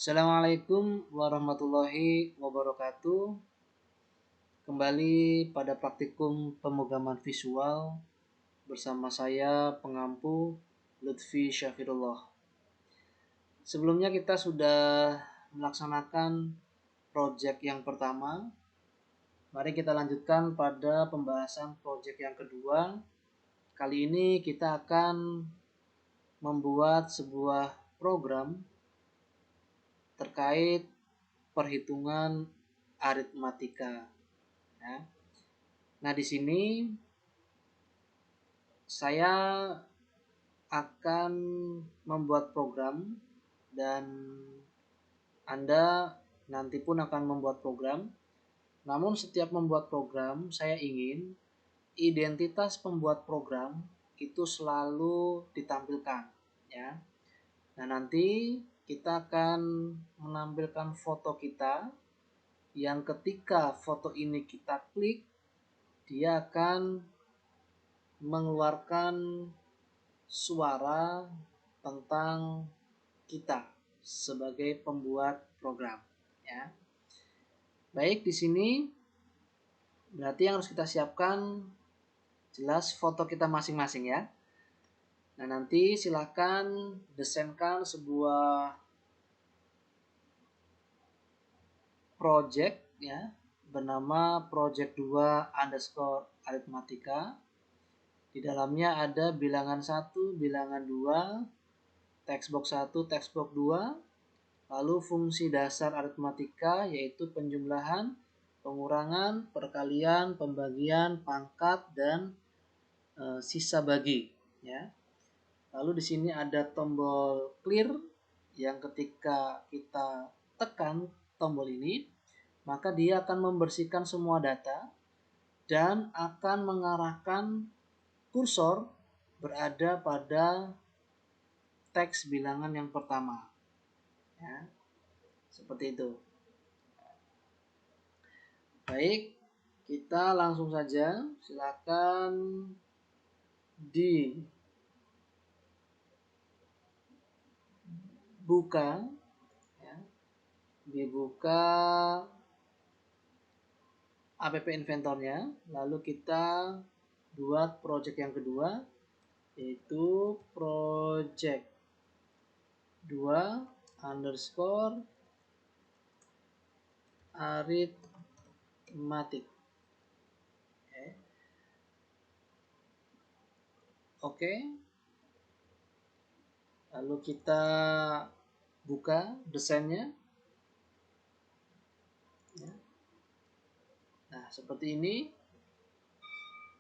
Assalamualaikum warahmatullahi wabarakatuh. Kembali pada praktikum pemrograman visual bersama saya pengampu Lutfi Syafirullah. Sebelumnya kita sudah melaksanakan proyek yang pertama. Mari kita lanjutkan pada pembahasan proyek yang kedua. Kali ini kita akan membuat sebuah program terkait perhitungan aritmatika. Ya. Nah, di sini saya akan membuat program dan Anda nanti pun akan membuat program. Namun setiap membuat program, saya ingin identitas pembuat program itu selalu ditampilkan, ya. Nah, nanti kita akan menampilkan foto kita yang ketika foto ini kita klik, dia akan mengeluarkan suara tentang kita sebagai pembuat program, ya. Baik, di sini berarti yang harus kita siapkan jelas foto kita masing-masing, ya. Nah, nanti silakan desainkan sebuah project, ya, bernama project 2 underscore aritmatika. Di dalamnya ada bilangan 1, bilangan 2, textbox 1, textbox 2, lalu fungsi dasar aritmatika yaitu penjumlahan, pengurangan, perkalian, pembagian, pangkat, dan sisa bagi, ya. Lalu di sini ada tombol clear yang ketika kita tekan tombol ini, maka dia akan membersihkan semua data dan akan mengarahkan kursor berada pada teks bilangan yang pertama, ya, seperti itu. Baik, kita langsung saja, silakan dibuka, ya, dibuka app inventornya, lalu kita buat project yang kedua, yaitu project 2 underscore aritmatik. Oke. Lalu kita buka desainnya. Nah, seperti ini.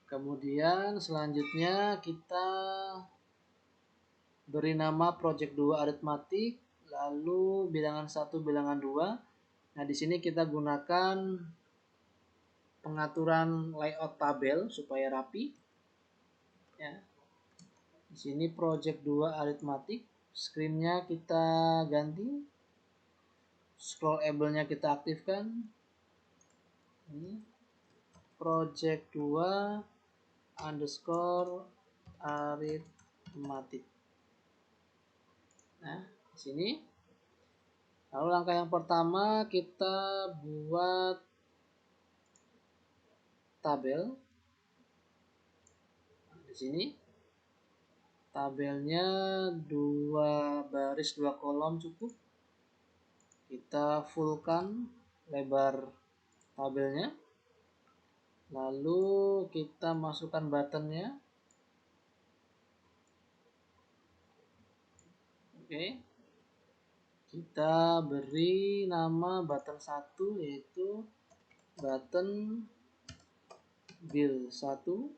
Kemudian selanjutnya kita beri nama project 2 aritmatik, lalu bilangan 1, bilangan 2. Nah, di sini kita gunakan pengaturan layout tabel supaya rapi, ya. Di sini project 2 aritmatik, screen-nya kita ganti, scrollable-nya kita aktifkan. Ini project 2 underscore aritmatik. Nah, di sini. Lalu langkah yang pertama kita buat tabel. Nah, di sini tabelnya 2 baris 2 kolom cukup. Kita fullkan lebar tabelnya. Lalu kita masukkan buttonnya. Oke. Kita beri nama button 1 yaitu button bill 1,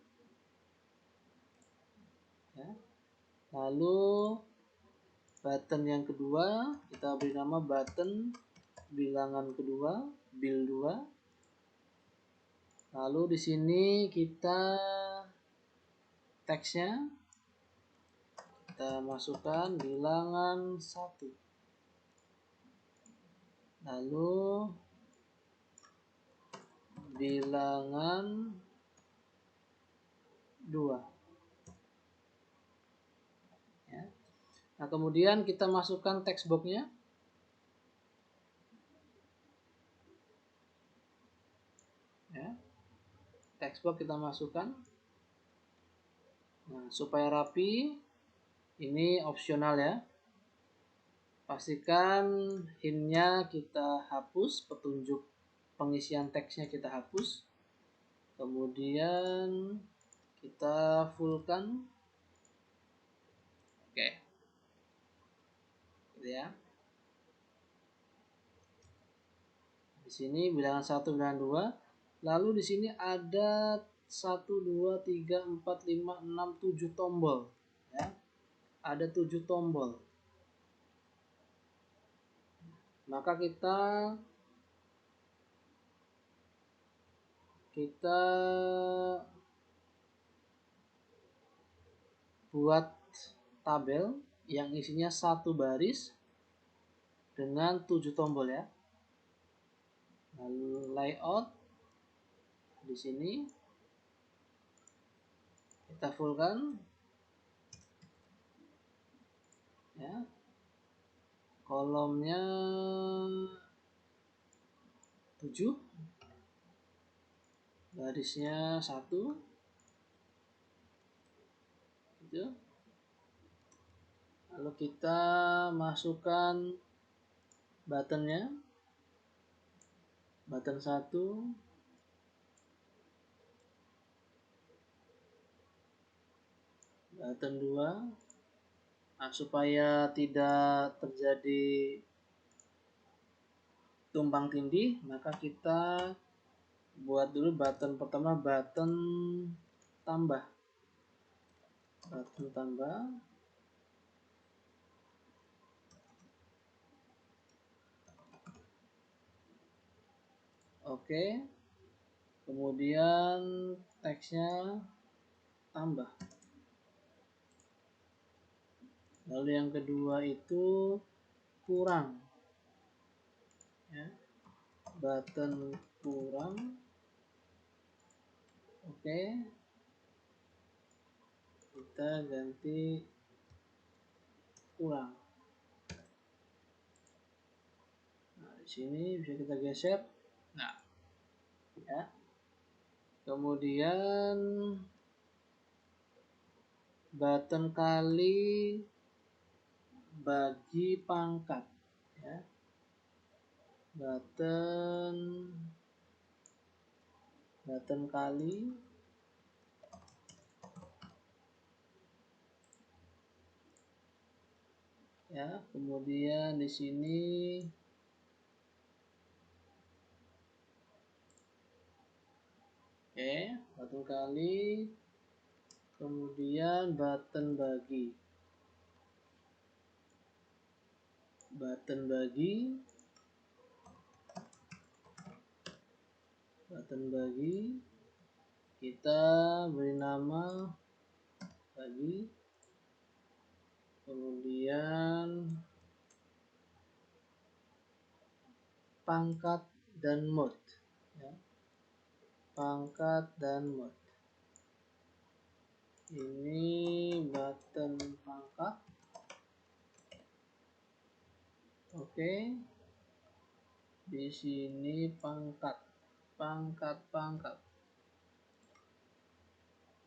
ya. Lalu button yang kedua kita beri nama button bilangan kedua, bill 2. Lalu di sini kita teksnya kita masukkan bilangan 1. Lalu bilangan 2. Ya. Nah, kemudian kita masukkan text box-nya. text box kita masukkan. Nah, supaya rapi, ini opsional ya. Pastikan hintnya kita hapus, petunjuk pengisian teksnya kita hapus. Kemudian kita fullkan. Oke. Gitu ya. Di sini bilangan 1, bilangan 2. Lalu di sini ada 1, 2, 3, 4, 5, 6, 7 tombol ya. Ada 7 tombol. Maka kita buat tabel yang isinya satu baris dengan 7 tombol ya. Lalu layout di sini kita fullkan ya. Kolomnya 7, barisnya 1 gitu. Lalu kita masukkan buttonnya, button 1, button 2. Nah, supaya tidak terjadi tumpang tindih, maka kita buat dulu button pertama, button tambah. Button tambah. Oke. Kemudian teksnya tambah. Lalu yang kedua itu kurang ya. Button kurang. Oke. Kita ganti kurang. Nah, di sini bisa kita geser. Nah, ya. Kemudian button kali bagi pangkat ya. Button kali ya. Kemudian di sini button kali, kemudian button bagi. Button bagi kita beri nama bagi. Kemudian pangkat dan mode ya. Pangkat dan mode. Ini button pangkat. Oke. Di sini pangkat.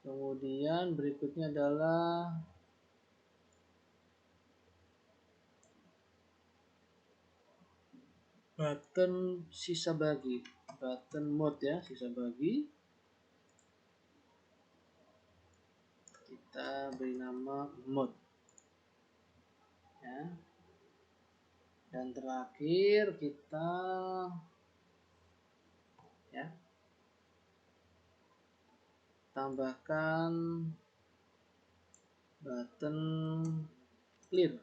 Kemudian berikutnya adalah button sisa bagi. Button mode ya, sisa bagi. Kita beri nama mode ya. Dan terakhir kita ya tambahkan button clear.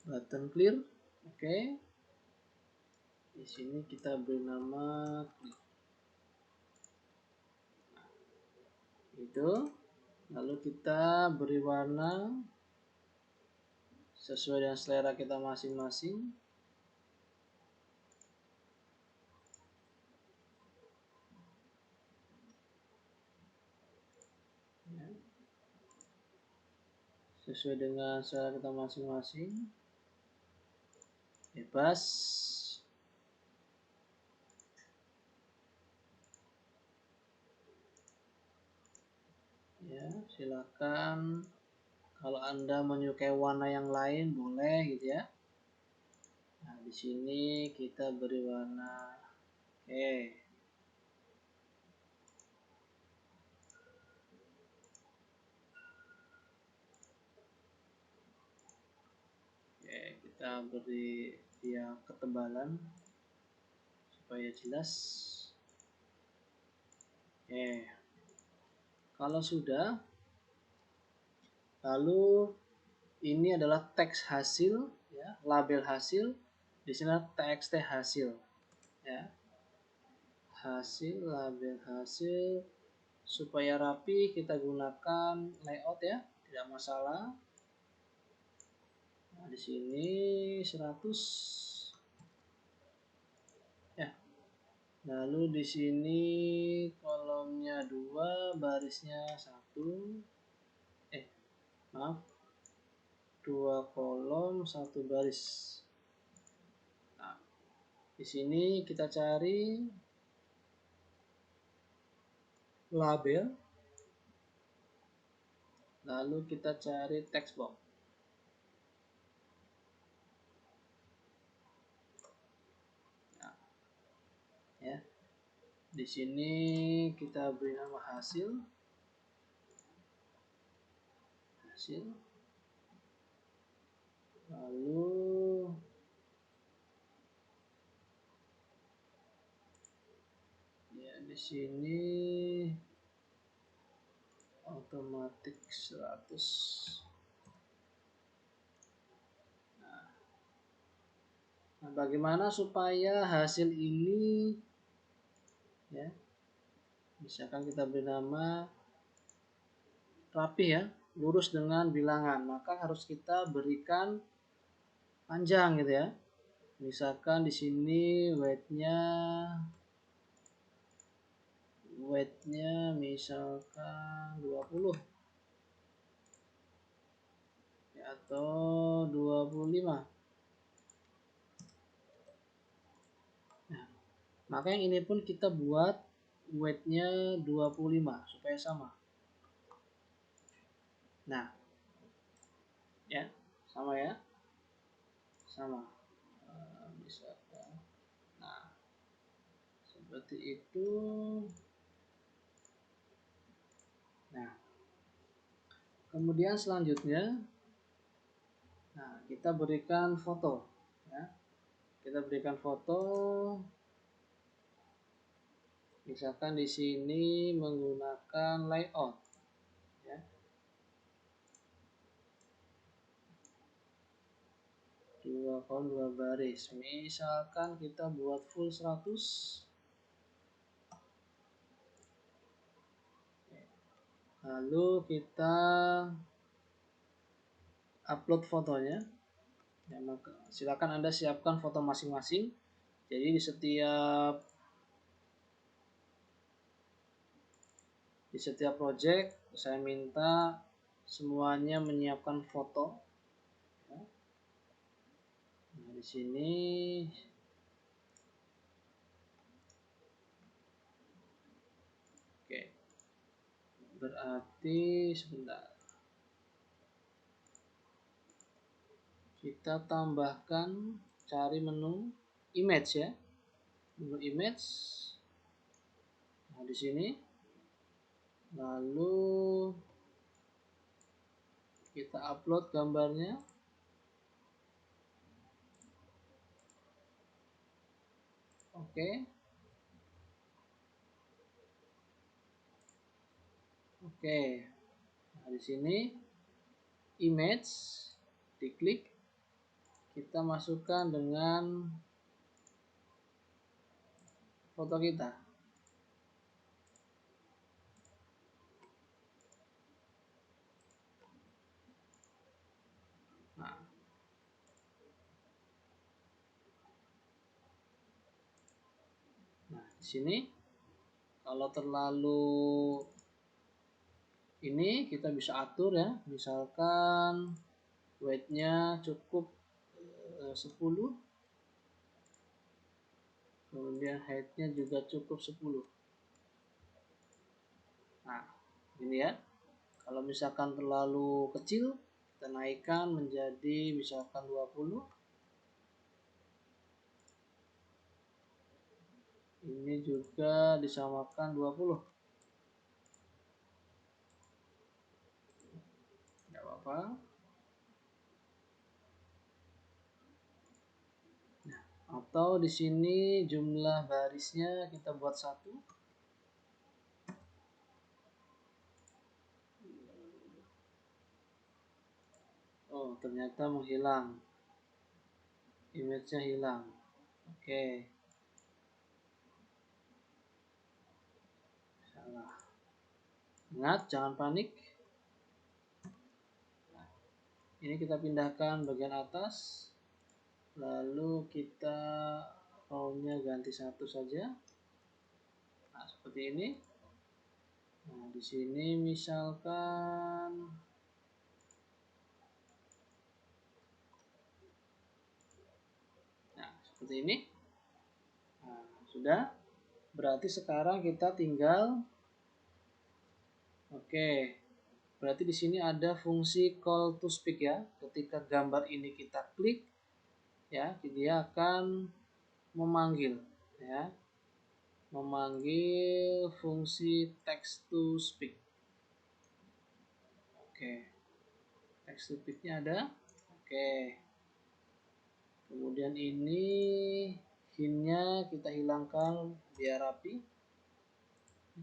Button clear. Oke. Di sini kita beri nama clear. Itu. Lalu kita beri warna sesuai dengan selera kita masing-masing. Sesuai dengan selera kita masing-masing. bebas. Ya, silakan. Kalau Anda menyukai warna yang lain boleh gitu ya. Nah, di sini kita beri warna. Oke. Oke, kita beri dia ketebalan supaya jelas. Oke. Kalau sudah, lalu ini adalah teks hasil, ya, label hasil. Di sini txt hasil, ya, hasil, label hasil. Supaya rapi kita gunakan layout ya, tidak masalah. Nah, di sini 100 ya. Lalu di sini kolomnya 2, barisnya 1. Maaf. 2 kolom, 1 baris. Nah, di sini kita cari label. Lalu kita cari text box. Nah, ya. Di sini kita beri nama hasil. Lalu ya di sini otomatis 100. Nah, bagaimana supaya hasil ini, ya, misalkan kita beri nama rapi ya, lurus dengan bilangan, maka harus kita berikan panjang gitu ya. Misalkan di sini weightnya misalkan 20 ya, atau 25. Nah, maka yang ini pun kita buat weightnya 25 supaya sama. Nah, ya, sama ya, sama. Misalkan, nah, seperti itu. Nah, kemudian selanjutnya, nah, kita berikan foto, ya. Kita berikan foto. Misalkan di sini menggunakan layout, ya. 2 kolom 2 baris. Misalkan kita buat full 100. Lalu kita upload fotonya. Ya, maka silakan Anda siapkan foto masing-masing. Jadi di setiap project saya minta semuanya menyiapkan foto. Ya. Nah, di sini oke. Berarti sebentar. Kita tambahkan, cari menu image ya. Menu image. Nah, di sini. Lalu kita upload gambarnya. Oke. Oke. Nah, di sini image diklik, kita masukkan dengan foto kita. Nah, di sini kalau terlalu ini kita bisa atur ya. Misalkan weightnya cukup 10. kemudian height-nya juga cukup 10. Nah, ini ya. Kalau misalkan terlalu kecil, kita naikkan menjadi misalkan 20. Ini juga disamakan 20. Tidak apa-apa. Nah, atau di sini jumlah barisnya kita buat 1. Oh, ternyata menghilang. Image-nya hilang. Oke. Salah. Ingat, jangan panik. Nah, ini kita pindahkan bagian atas. Lalu kita row-nya ganti 1 saja. Nah, seperti ini. Nah, di sini misalkan seperti ini. Nah, sudah. Berarti sekarang kita tinggal berarti di sini ada fungsi call to speak ya. Ketika gambar ini kita klik ya, dia akan memanggil ya. Memanggil fungsi text to speak. Text to speak-nya ada. Kemudian ini hint-nya kita hilangkan biar rapi.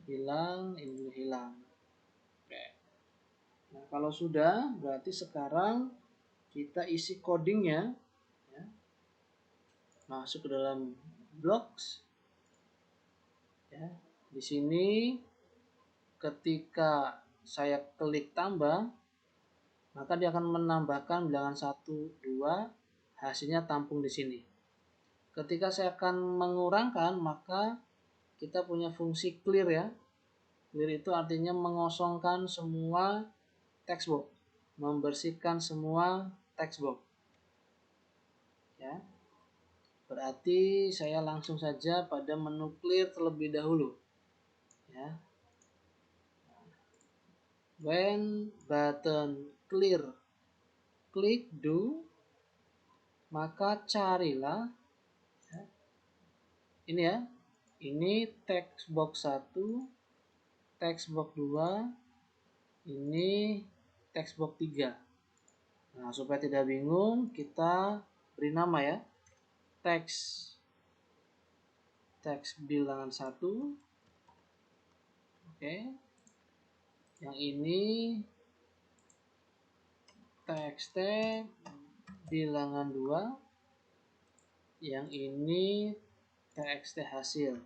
Hilang, ini hilang. Nah, kalau sudah, berarti sekarang kita isi codingnya ya. Masuk ke dalam blocks ya. Di sini ketika saya klik tambah, maka dia akan menambahkan bilangan 1, 2, hasilnya tampung di sini. Ketika saya akan mengurangkan, maka kita punya fungsi clear ya. Clear itu artinya mengosongkan semua text box, membersihkan semua text box. Ya. Berarti saya langsung saja pada menu clear terlebih dahulu. Ya. When button clear, klik do, maka carilah ya, ini ya. Ini text box 1, text box 2, ini text box 3. Nah, supaya tidak bingung, kita beri nama ya. Text bilangan 1. Yang ini text bilangan 2. Yang ini txt hasil.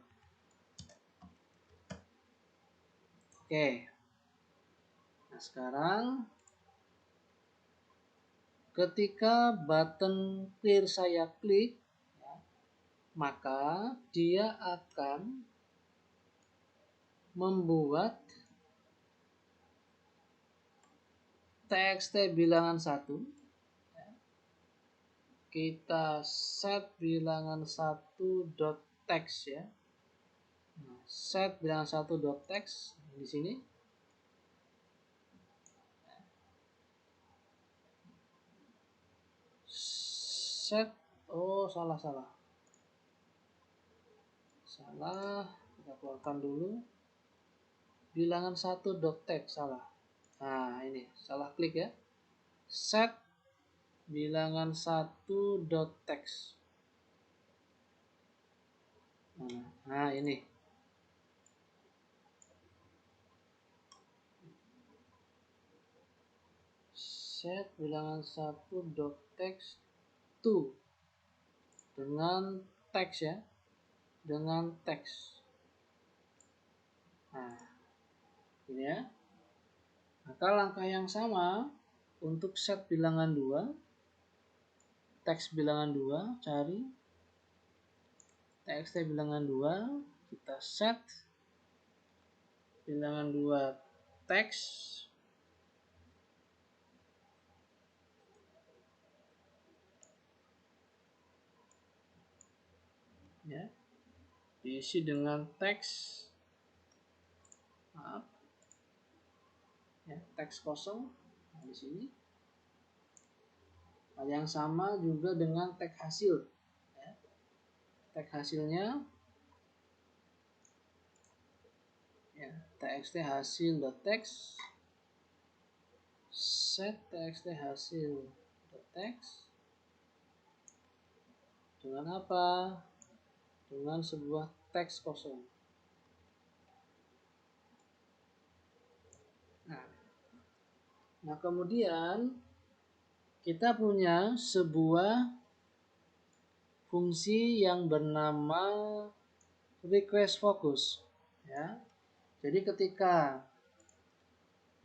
Nah, sekarang ketika button clear saya klik ya, maka dia akan membuat txt bilangan 1. Kita set bilangan 1.text ya. Nah, set bilangan 1.text di sini. Set, salah. Kita keluarkan dulu. Bilangan 1.text salah. Nah, ini salah klik ya. Set bilangan 1.text. Nah, ini. Set bilangan 1.text to dengan teks ya. Dengan teks. Nah, ini ya. Maka langkah yang sama untuk set bilangan 2, teks bilangan 2, cari txt bilangan 2, kita set bilangan 2 teks ya. diisi dengan teks, maaf, ya, teks kosong. Nah, di sini hal yang sama juga dengan teks hasil, ya. Teks hasilnya, ya, txt hasil teks, set txt hasil teks dengan apa? Dengan sebuah teks kosong. Nah, kemudian kita punya sebuah fungsi yang bernama request focus, ya. Jadi ketika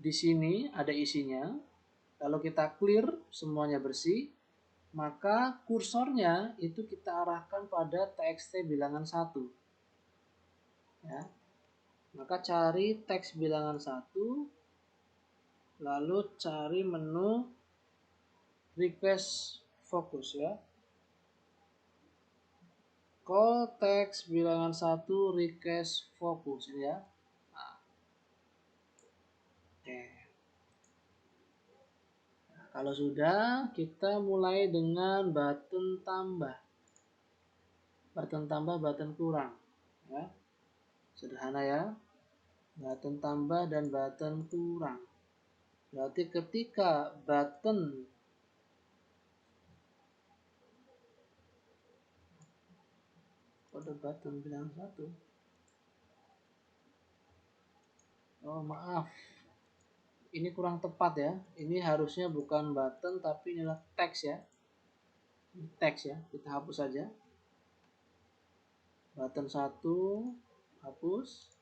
di sini ada isinya, kalau kita clear semuanya bersih, maka kursornya itu kita arahkan pada txt bilangan 1. Ya. Maka cari teks bilangan 1, lalu cari menu request focus, ya. Call teks bilangan 1 request focus, ya. Nah, oke. Nah, kalau sudah, kita mulai dengan button tambah. Button tambah, button kurang, ya. Sederhana, ya. Button tambah dan button kurang. Berarti ketika button kode button bilangan 1. Oh, maaf. Ini kurang tepat, ya. Ini harusnya bukan button tapi inilah teks, ya. Teks, ya. Kita hapus saja. Button 1 hapus.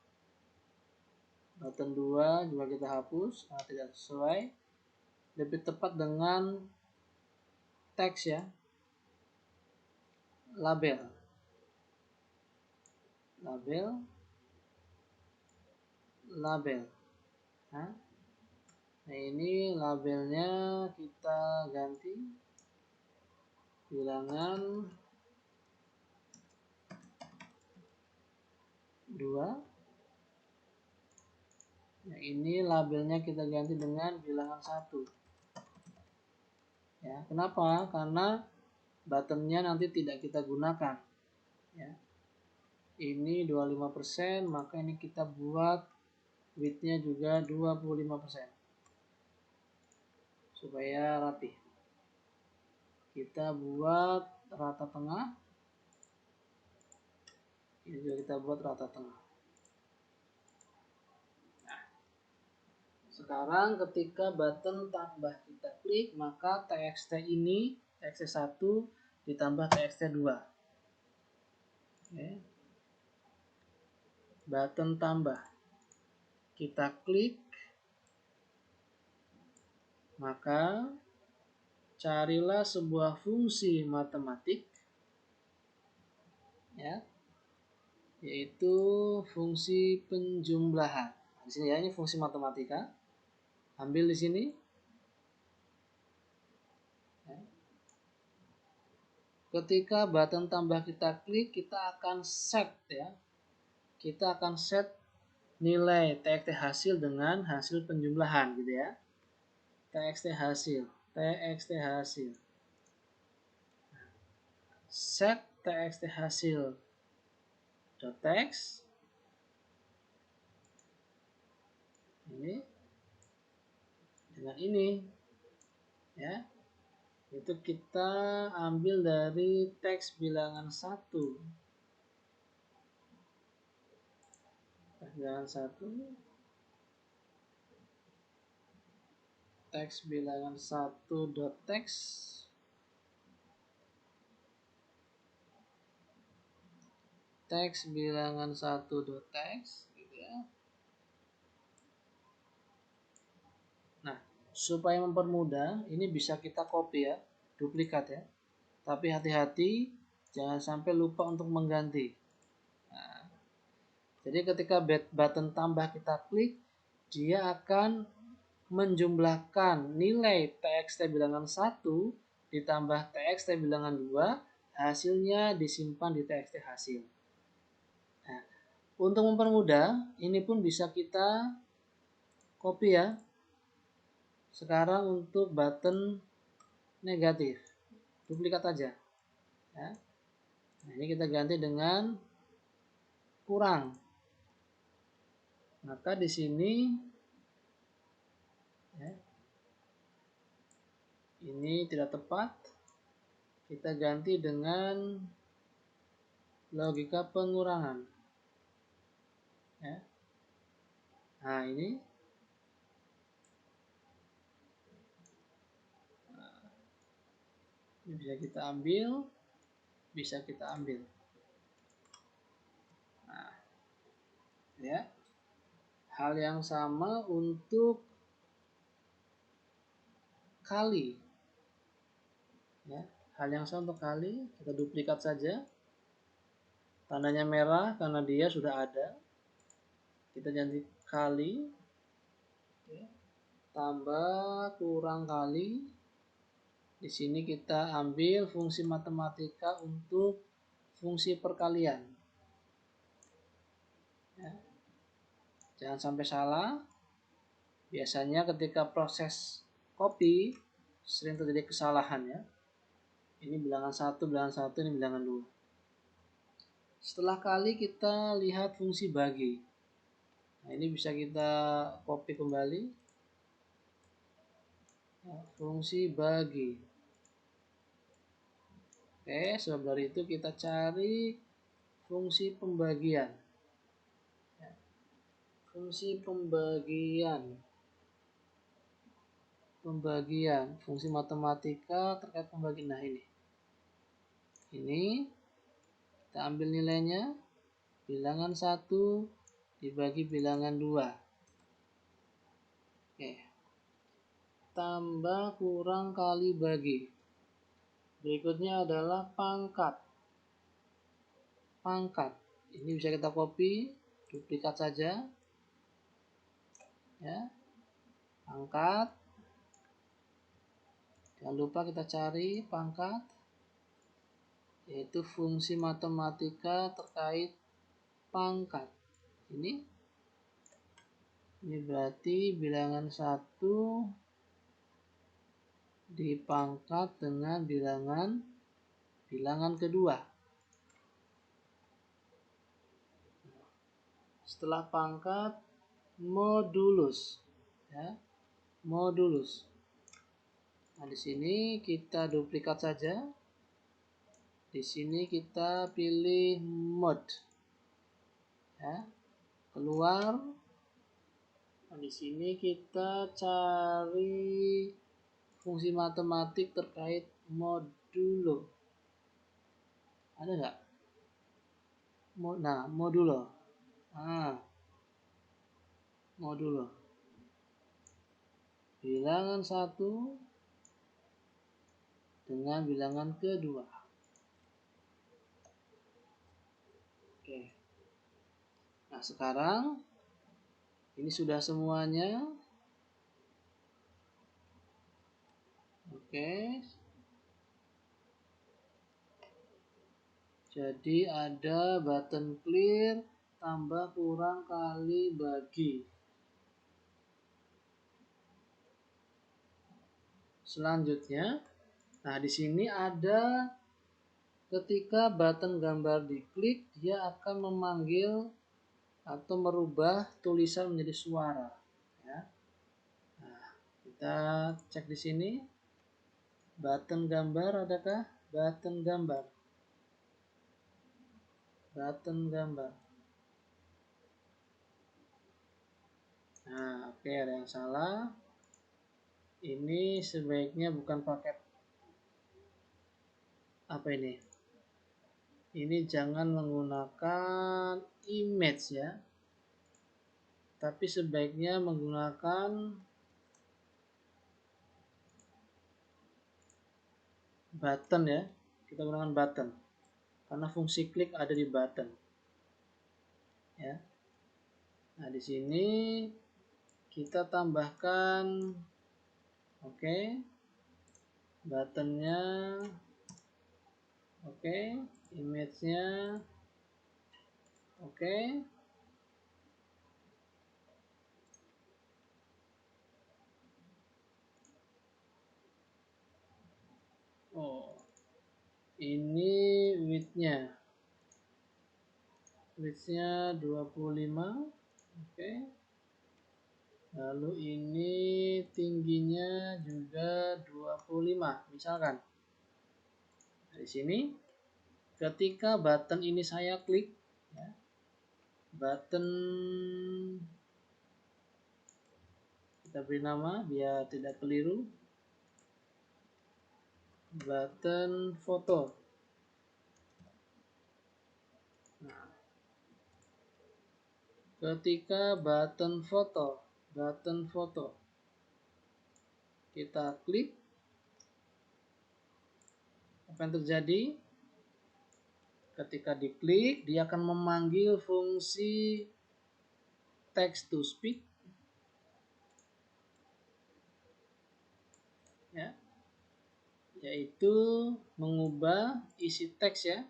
Button 2 juga kita hapus karena tidak sesuai. Lebih tepat dengan teks, ya. Label. Label. Nah, ini labelnya kita ganti bilangan 2. Nah, ini labelnya kita ganti dengan bilangan 1. Ya, kenapa? Karena buttonnya nanti tidak kita gunakan. Ya. Ini 25%, maka ini kita buat widthnya juga 25%. Supaya rapi. Kita buat rata tengah. Ini juga kita buat rata tengah. Nah, sekarang ketika button tambah kita klik, maka txt ini, txt 1 ditambah txt 2. Oke. Button tambah. Kita klik, maka carilah sebuah fungsi matematik, ya, yaitu fungsi penjumlahan. Di sini, ya, ini fungsi matematika. Ambil di sini. Ya. Ketika button tambah kita klik, kita akan set, ya. Kita akan set nilai txt hasil dengan hasil penjumlahan, gitu, ya. Txt hasil. Set txt hasil .text. Ini dengan ini, ya. Itu kita ambil dari teks bilangan 1. Teks bilangan 1. Teks bilangan 1.text. Teks bilangan 1.text, gitu, ya. Nah, supaya mempermudah, ini bisa kita copy, ya, duplikat, ya. Tapi hati-hati, jangan sampai lupa untuk mengganti. Nah, jadi ketika button tambah kita klik, dia akan menjumlahkan nilai txt bilangan 1 ditambah txt bilangan 2, hasilnya disimpan di txt hasil. Untuk mempermudah, ini pun bisa kita copy ya. Sekarang untuk button negatif, duplikat aja ya. Nah, ini kita ganti dengan kurang. Maka di sini ya, ini tidak tepat. Kita ganti dengan logika pengurangan ya. Nah, ini bisa kita ambil, bisa kita ambil. Nah, ya. Hal yang sama untuk kali. Ya, hal yang sama untuk kali, kita duplikat saja. Tandanya merah karena dia sudah ada. Kita ganti kali. Oke. Tambah kurang kali. Di sini kita ambil fungsi matematika untuk fungsi perkalian. Ya. Jangan sampai salah. Biasanya ketika proses copy sering terjadi kesalahan ya. Ini bilangan 1, bilangan 1, ini bilangan 2. Setelah kali kita lihat fungsi bagi. Nah, ini bisa kita copy kembali. Nah, fungsi bagi. Oke, sebab dari itu kita cari fungsi pembagian. Fungsi pembagian. Pembagian, fungsi matematika terkait pembagian. Nah, ini. Ini kita ambil nilainya. Bilangan 1 dibagi bilangan 2. Oke. Tambah kurang kali bagi. Berikutnya adalah pangkat. Pangkat. Ini bisa kita copy, duplikat saja. Ya. Pangkat. Jangan lupa kita cari pangkat, yaitu fungsi matematika terkait pangkat. Ini berarti bilangan 1 dipangkat dengan bilangan kedua. Setelah pangkat, modulus. Ya, modulus. Nah, di sini kita duplikat saja. Di sini kita pilih mod. Ya, keluar. Nah, di sini kita cari fungsi matematik terkait modulo. Ada nggak? Nah, modulo. Ah, modulo. Bilangan 1 dengan bilangan kedua. Oke. Nah, sekarang ini sudah semuanya. Oke. Jadi ada button clear tambah kurang kali bagi. Selanjutnya, nah di sini ada ketika button gambar diklik, dia akan memanggil atau merubah tulisan menjadi suara. Ya. Nah, kita cek di sini. Button gambar adakah? Button gambar. Button gambar. Nah, oke, ada yang salah. Ini sebaiknya bukan paket apa ini? Ini jangan menggunakan image ya. Tapi sebaiknya menggunakan button ya. Kita gunakan button. Karena fungsi klik ada di button. Ya. Nah, di sini kita tambahkan oke. Buttonnya oke, image-nya oke. Ini widthnya 25. Oke. Lalu ini tingginya juga 25 misalkan. Di sini ketika button ini saya klik ya, button kita beri nama biar tidak keliru, button foto. Nah, ketika button foto kita klik, apa yang terjadi? Ketika diklik, dia akan memanggil fungsi text to speech ya, yaitu mengubah isi teks ya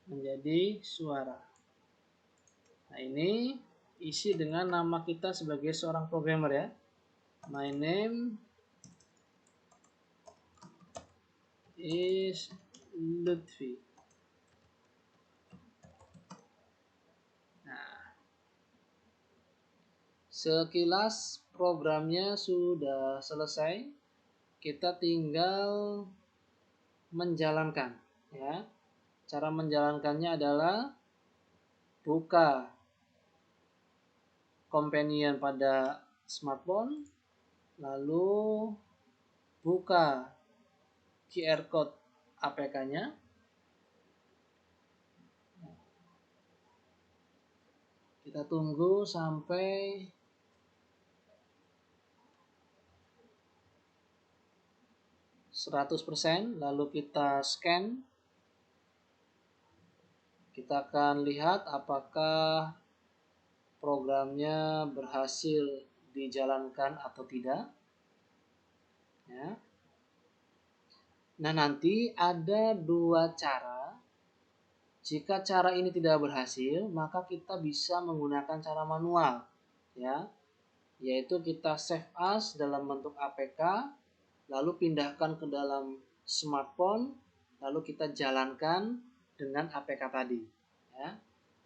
menjadi suara. Nah, ini isi dengan nama kita sebagai seorang programmer ya. My name is Lutfi. Nah, sekilas programnya sudah selesai. Kita tinggal menjalankan ya. Cara menjalankannya adalah buka companion pada smartphone, lalu buka QR code APK-nya. Kita tunggu sampai 100%, lalu kita scan. Kita akan lihat apakah programnya berhasil dijalankan atau tidak. Ya. Nah, nanti ada dua cara. Jika cara ini tidak berhasil, maka kita bisa menggunakan cara manual, ya, yaitu kita save as dalam bentuk APK, lalu pindahkan ke dalam smartphone, lalu kita jalankan dengan APK tadi. Ya.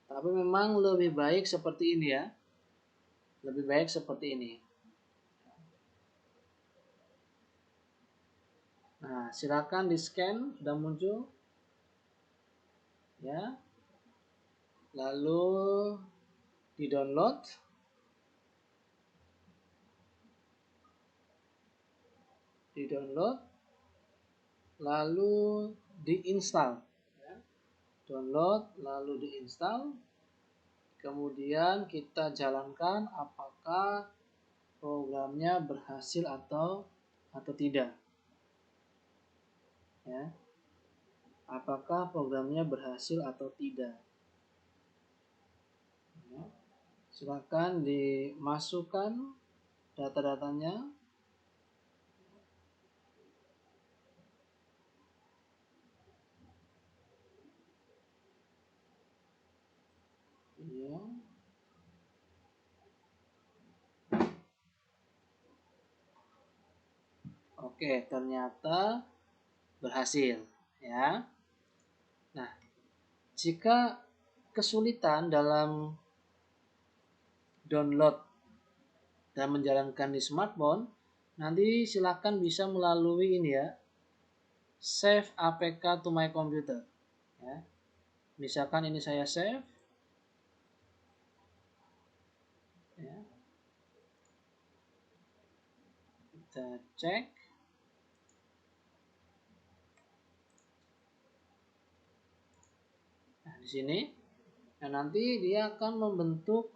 Tapi memang lebih baik seperti ini ya, lebih baik seperti ini. Nah, silakan di scan, sudah muncul, ya. Lalu di download. Lalu diinstal ya. Download lalu diinstal, kemudian kita jalankan apakah programnya berhasil atau tidak ya, apakah programnya berhasil atau tidak ya. Silakan dimasukkan data-datanya. Ya. Oke, ternyata berhasil ya. Nah, jika kesulitan dalam download dan menjalankan di smartphone, nanti silakan bisa melalui ini ya, save APK to my computer ya. Misalkan ini saya save ya. Kita cek. Nah, di sini. Nah, nanti dia akan membentuk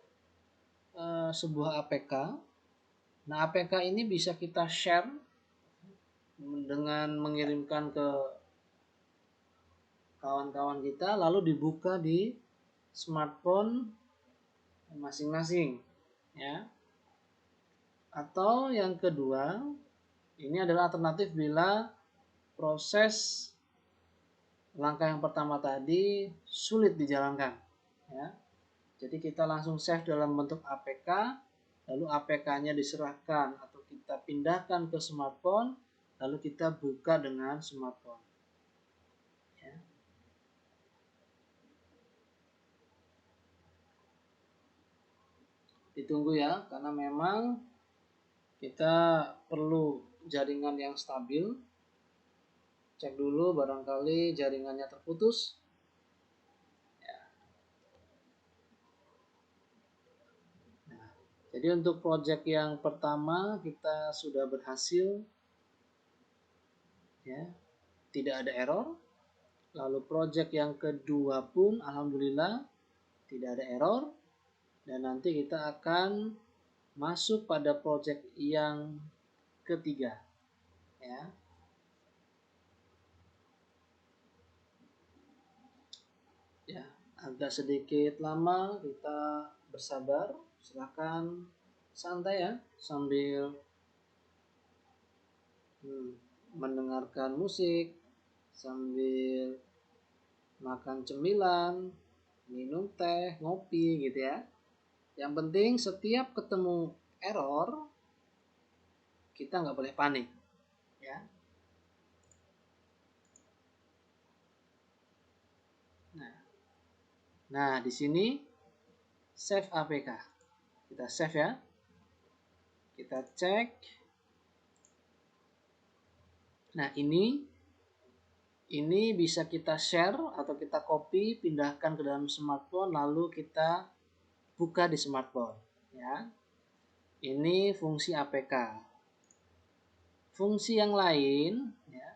sebuah APK. Nah, APK ini bisa kita share dengan mengirimkan ke kawan-kawan kita, lalu dibuka di smartphone masing-masing ya. Atau yang kedua, ini adalah alternatif bila proses langkah yang pertama tadi sulit dijalankan ya. Jadi kita langsung save dalam bentuk APK, lalu APK-nya diserahkan atau kita pindahkan ke smartphone, lalu kita buka dengan smartphone ya. ditunggu ya, karena memang kita perlu jaringan yang stabil. Cek dulu barangkali jaringannya terputus. Nah, jadi untuk project yang pertama kita sudah berhasil, ya, tidak ada error. Lalu project yang kedua pun alhamdulillah tidak ada error, dan nanti kita akan masuk pada project yang ketiga, ya. Ya, agak sedikit lama, kita bersabar. Silakan santai ya, sambil mendengarkan musik, sambil makan cemilan, minum teh, ngopi gitu ya. Yang penting setiap ketemu error, kita nggak boleh panik, ya. Nah, di sini save APK. Kita save ya. Kita cek. Nah, ini bisa kita share atau kita copy, pindahkan ke dalam smartphone, lalu kita buka di smartphone, ya. Ini fungsi APK. Fungsi yang lain, ya,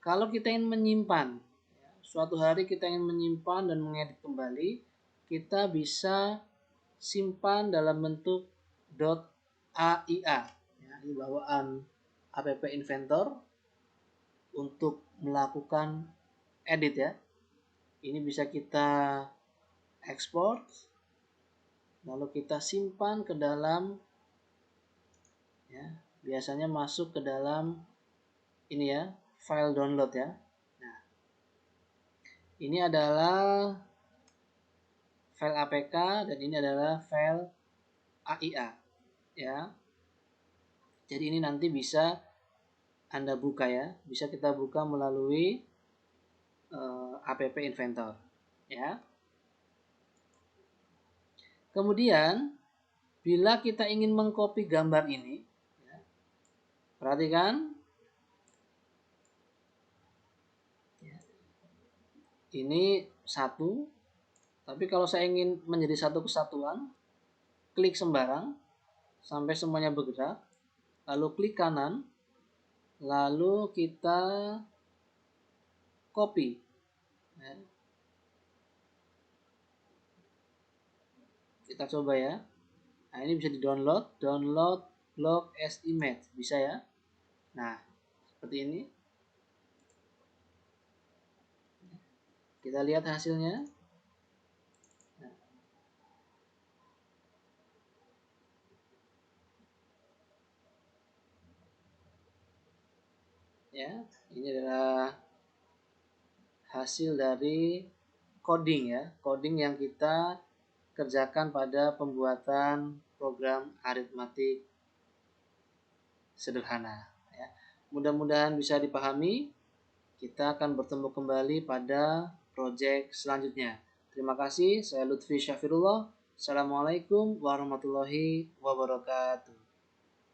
kalau kita ingin menyimpan, ya, suatu hari kita ingin menyimpan dan mengedit kembali, kita bisa simpan dalam bentuk .aia, ya, ini bawaan app inventor untuk melakukan edit ya. Ini bisa kita ekspor, lalu kita simpan ke dalam, ya, biasanya masuk ke dalam ini ya, file download ya. Nah, ini adalah file APK dan ini adalah file AIA, ya. Jadi ini nanti bisa Anda buka ya, bisa kita buka melalui app inventor, ya. Kemudian bila kita ingin mengcopy gambar ini, ya, perhatikan, ya, ini satu, tapi kalau saya ingin menjadi satu kesatuan, klik sembarang sampai semuanya bergerak, lalu klik kanan, lalu kita copy, ya. Kita coba ya. Nah, ini bisa di download block as image, bisa ya. Nah, seperti ini. Kita lihat hasilnya. Nah. Ya, ini adalah hasil dari coding ya, coding yang kita kerjakan pada pembuatan program aritmatik sederhana, ya. Mudah-mudahan bisa dipahami. Kita akan bertemu kembali pada proyek selanjutnya. Terima kasih, saya Lutfi Syafirullah. Assalamualaikum warahmatullahi wabarakatuh.